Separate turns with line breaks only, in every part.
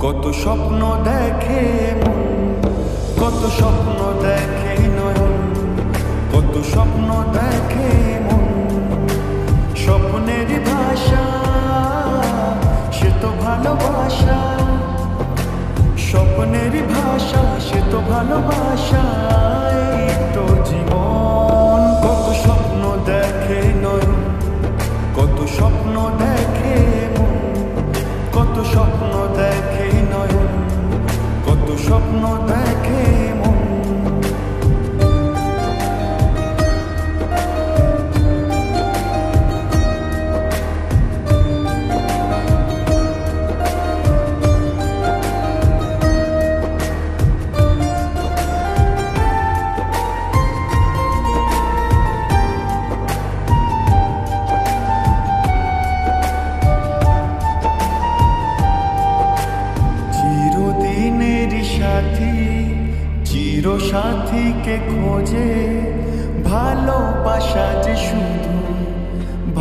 কত স্বপ্ন দেখে মন, কত স্বপ্ন দেখে নয়ন, কত স্বপ্ন দেখে মন। স্বপ্নের ভাষা সে তো ভালোবাসা, স্বপ্নের ভাষা সে তো ভালোবাসা। এই তো জীবন। কত স্বপ্ন দেখে নয়ন, কত স্বপ্ন দেখে মন, কত স্বপ্ন দেখে নয়ন, কত স্বপ্ন দেখে মন। চির সাথীকে খোঁজে ভালোবাসা যে শুধু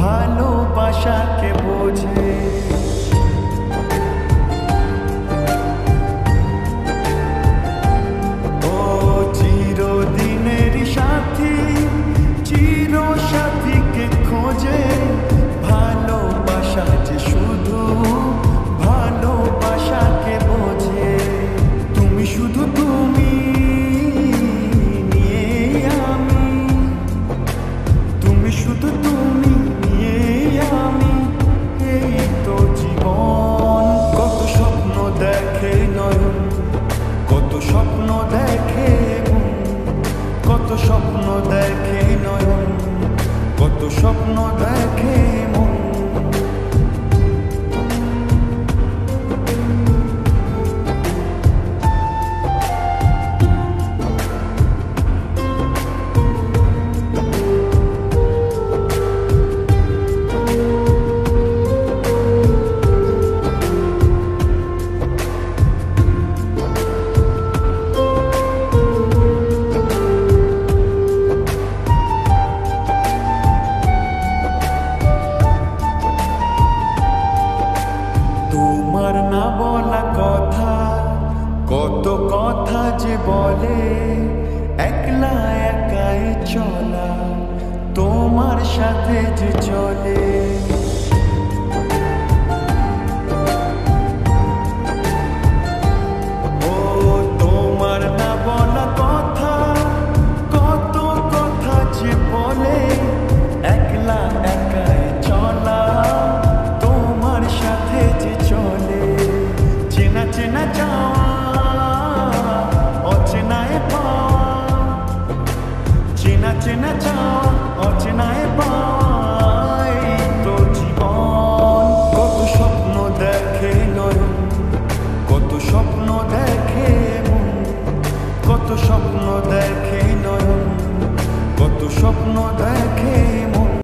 ভালোবাসাকে বোঝে। ও চিরদিনের সাথী, চির সাথীকে খোঁজে ভালোবাসা যে শুধু ভালোবাসাকে বোঝে। তুমি শুধু তুমি, শুধু তুমি নিয়ে আমি। এই তো জীবন। কত স্বপ্ন দেখে নয়ন, কত স্বপ্ন দেখে মন, কত স্বপ্ন দেখে নয়ন, কত স্বপ্ন দেখে মন। তোমার না বলা কথা, কত কথা যে বলে, একলা একাই চলা তোমার সাথে যে চলে।